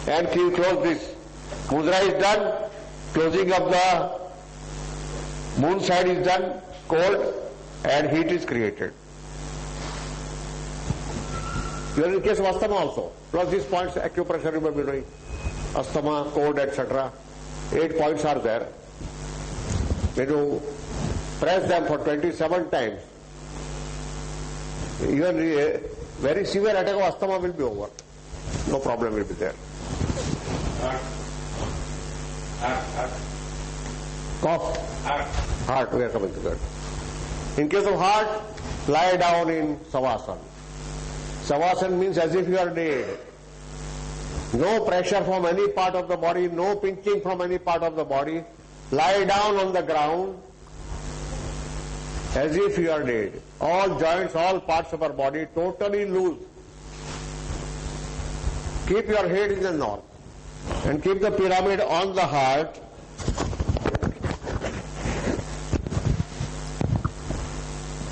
and close this. Mudra is done, closing of the moon side is done, cold, and heat is created. You are in case of asthma also. Plus these points, acupressure you may be doing. Asthma, cold, etc. 8 points are there. When you press them for 27 times, even a very severe attack of asthma will be over. No problem will be there. Cough. Heart, we are coming to that. In case of heart, lie down in Savasana. Savasana means as if you are dead. No pressure from any part of the body, no pinching from any part of the body. Lie down on the ground as if you are dead. All joints, all parts of our body totally loose. Keep your head in the north and keep the pyramid on the heart.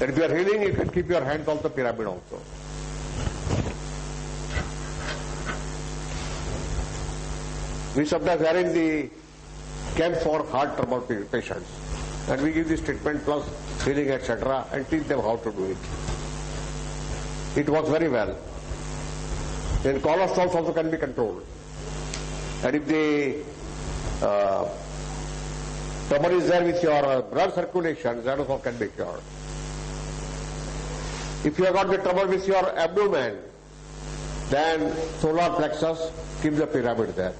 And if you are healing, you can keep your hands on the pyramid also. We sometimes are in the camp for heart trouble patients, and we give this treatment plus healing, etc., and teach them how to do it. It works very well. Then cholesterol also can be controlled. And if the trouble is there with your blood circulation, that also can be cured. If you have got the trouble with your abdomen, then solar plexus, keep the pyramid there.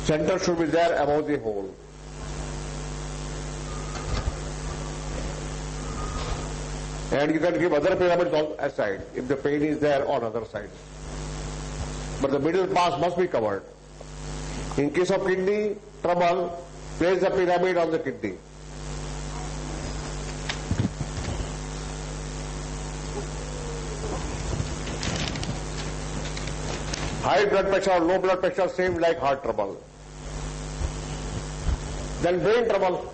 Center should be there above the hole. And you can give other pyramids on aside if the pain is there on other sides. But the middle pass must be covered. In case of kidney trouble, place the pyramid on the kidney. High blood pressure or low blood pressure, same like heart trouble. Then brain trouble.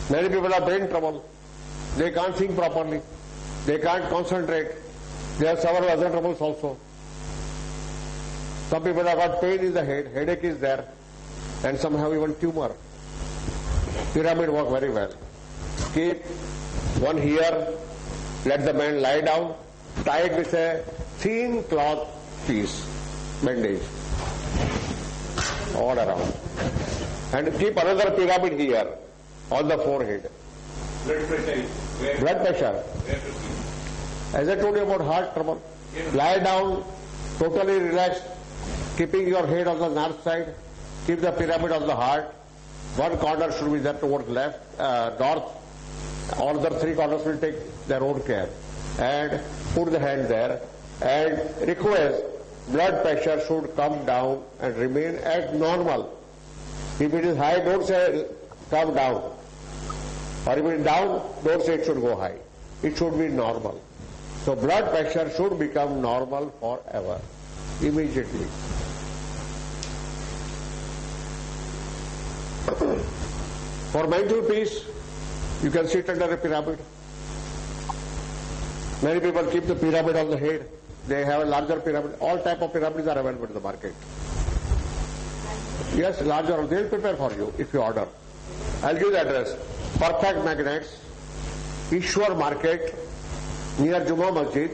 Many people have brain trouble. They can't think properly. They can't concentrate. They have several other troubles also. Some people have got pain in the head, headache is there, and some have even tumor. Pyramid work very well. Keep one here, let the man lie down, tie it with a thin cloth piece, bandage, all around. And keep another pyramid here, on the forehead. Blood pressure. Blood pressure. As I told you about heart trouble, lie down, totally relaxed, keeping your head on the north side, keep the pyramid on the heart. One corner should be there towards left, north. All the three corners will take their own care. And put the hand there and request blood pressure should come down and remain at normal. If it is high, don't say come down. Or if it is down, don't say it should go high. It should be normal. So blood pressure should become normal forever, immediately. For mental peace, you can sit under a pyramid. Many people keep the pyramid on the head. They have a larger pyramid. All type of pyramids are available in the market. Yes, larger. They'll prepare for you if you order. I'll give the address. Perfect Magnets, Ishwar Market, near Juma Masjid.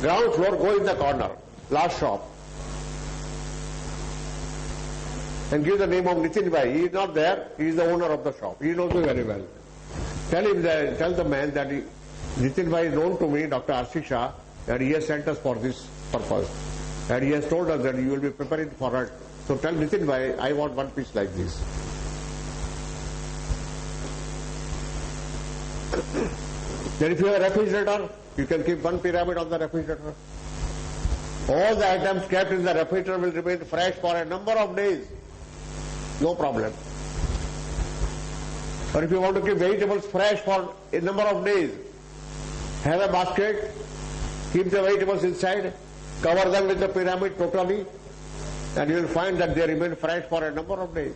Ground floor, go in the corner. Last shop. And give the name of Nitin Bhai. He is not there. He is the owner of the shop. He knows me very well. Tell him that, tell the man that Nitin Bhai is known to me, Dr. Ashish Shah, and he has sent us for this purpose. And he has told us that you will be preparing for it. So tell Nitin Bhai, I want one piece like this. Then if you have a refrigerator, you can keep one pyramid on the refrigerator. All the items kept in the refrigerator will remain fresh for a number of days. No problem. Or if you want to keep vegetables fresh for a number of days, have a basket, keep the vegetables inside, cover them with the pyramid totally, and you will find that they remain fresh for a number of days.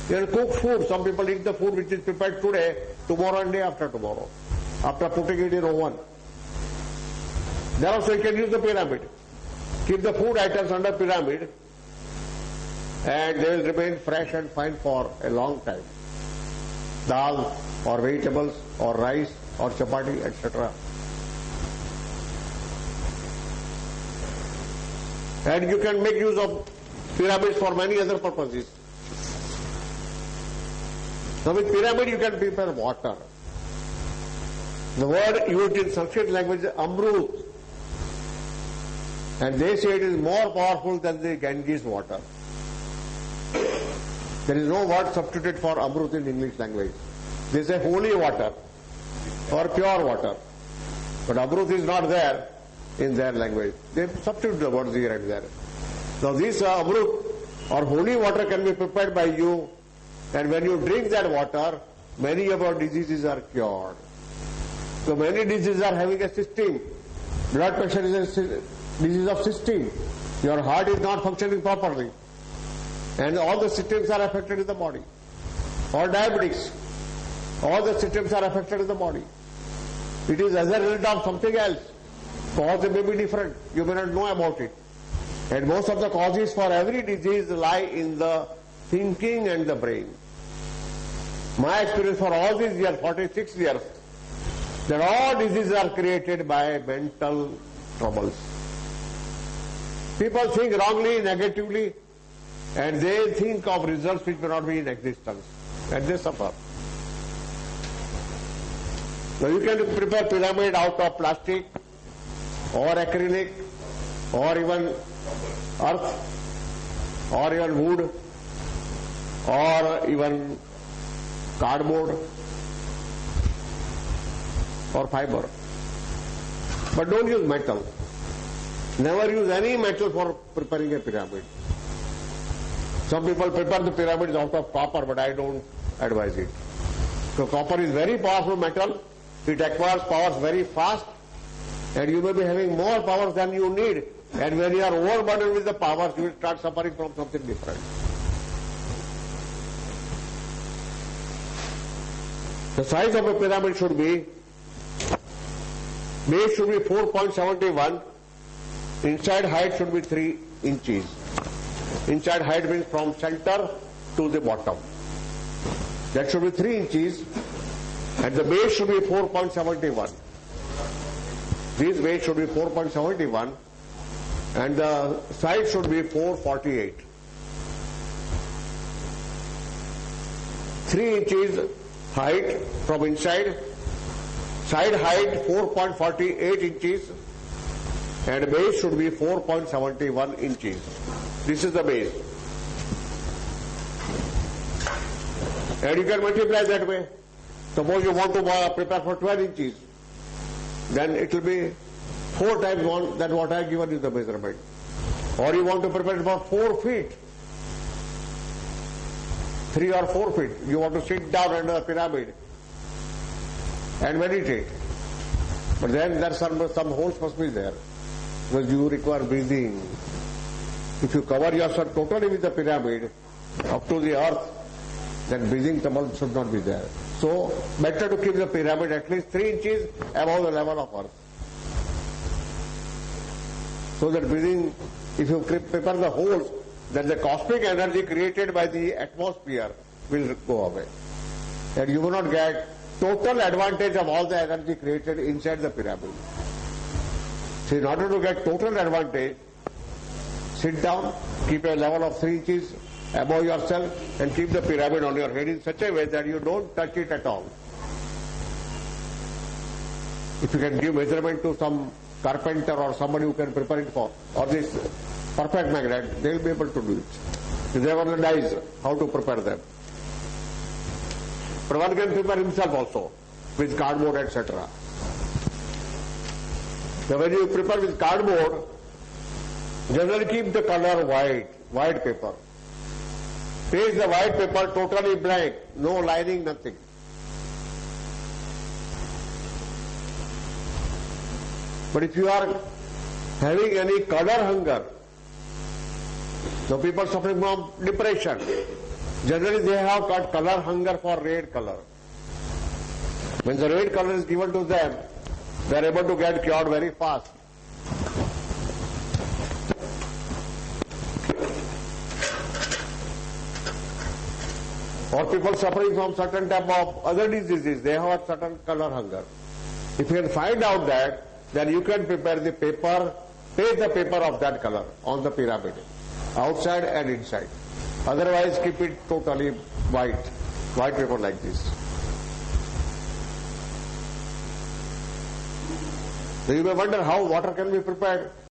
You can cook food. Some people eat the food which is prepared today, tomorrow and day after tomorrow, after putting it in oven. Then also you can use the pyramid. Keep the food items under pyramid and they will remain fresh and fine for a long time. Dal or vegetables or rice or chapati, etc. And you can make use of pyramids for many other purposes. Now with pyramid you can prepare water. The word used in Sanskrit language is amrut. And they say it is more powerful than the Ganges water. There is no word substituted for amrut in English language. They say holy water or pure water. But amrut is not there in their language. They substitute the words here and there. Now this amrut or holy water can be prepared by you, and when you drink that water, many of our diseases are cured. So many diseases are having a system. Blood pressure is a disease of system. Your heart is not functioning properly. And all the systems are affected in the body. Or diabetics. All the systems are affected in the body. It is as a result of something else. Cause may be different. You may not know about it. And most of the causes for every disease lie in the thinking and the brain. My experience for all these years, 46 years, that all diseases are created by mental troubles. People think wrongly, negatively, and they think of results which may not be in existence, and they suffer. Now you can prepare pyramid out of plastic, or acrylic, or even earth, or even wood, or even cardboard, or fiber. But don't use metal. Never use any metal for preparing a pyramid. Some people prepare the pyramids out of copper, but I don't advise it. So copper is very powerful metal. It acquires powers very fast, and you may be having more powers than you need. And when you are overburdened with the powers, you will start suffering from something different. The size of a pyramid should be, base should be 4.71, inside height should be 3 inches. Inside height means from center to the bottom. That should be 3 inches, and the base should be 4.71. This base should be 4.71, and the side should be 448. 3 inches height from inside, side height 4.48 inches, and base should be 4.71 inches. This is the base. And you can multiply that way. Suppose you want to prepare for 12 inches, then it will be 4 times 1 than what I have given you the measurement. Or you want to prepare it for 4 feet, 3 or 4 feet. You want to sit down under a pyramid and meditate. But then there some holes must be there, because you require breathing. If you cover yourself totally with the pyramid up to the earth, then breathing trouble should not be there. So better to keep the pyramid at least 3 inches above the level of earth. So that breathing, if you prepare the holes, then the cosmic energy created by the atmosphere will go away. And you will not get total advantage of all the energy created inside the pyramid. So in order to get total advantage, sit down, keep a level of 3 inches above yourself, and keep the pyramid on your head in such a way that you don't touch it at all. If you can give measurement to some carpenter or somebody who can prepare it for, or this perfect magnet, they will be able to do it. They have the dies, how to prepare them. But one can prepare himself also, with cardboard, etc. So when you prepare with cardboard, generally keep the color white paper. Paste the white paper totally blank, no lining, nothing. But if you are having any color hunger, so people suffering from depression, generally they have got color hunger for red color. When the red color is given to them, they are able to get cured very fast. Or people suffering from certain type of other diseases, they have a certain color hunger. If you can find out that, then you can prepare the paper, paste the paper of that color on the pyramid, outside and inside. Otherwise, keep it totally white paper like this. So you may wonder how water can be prepared.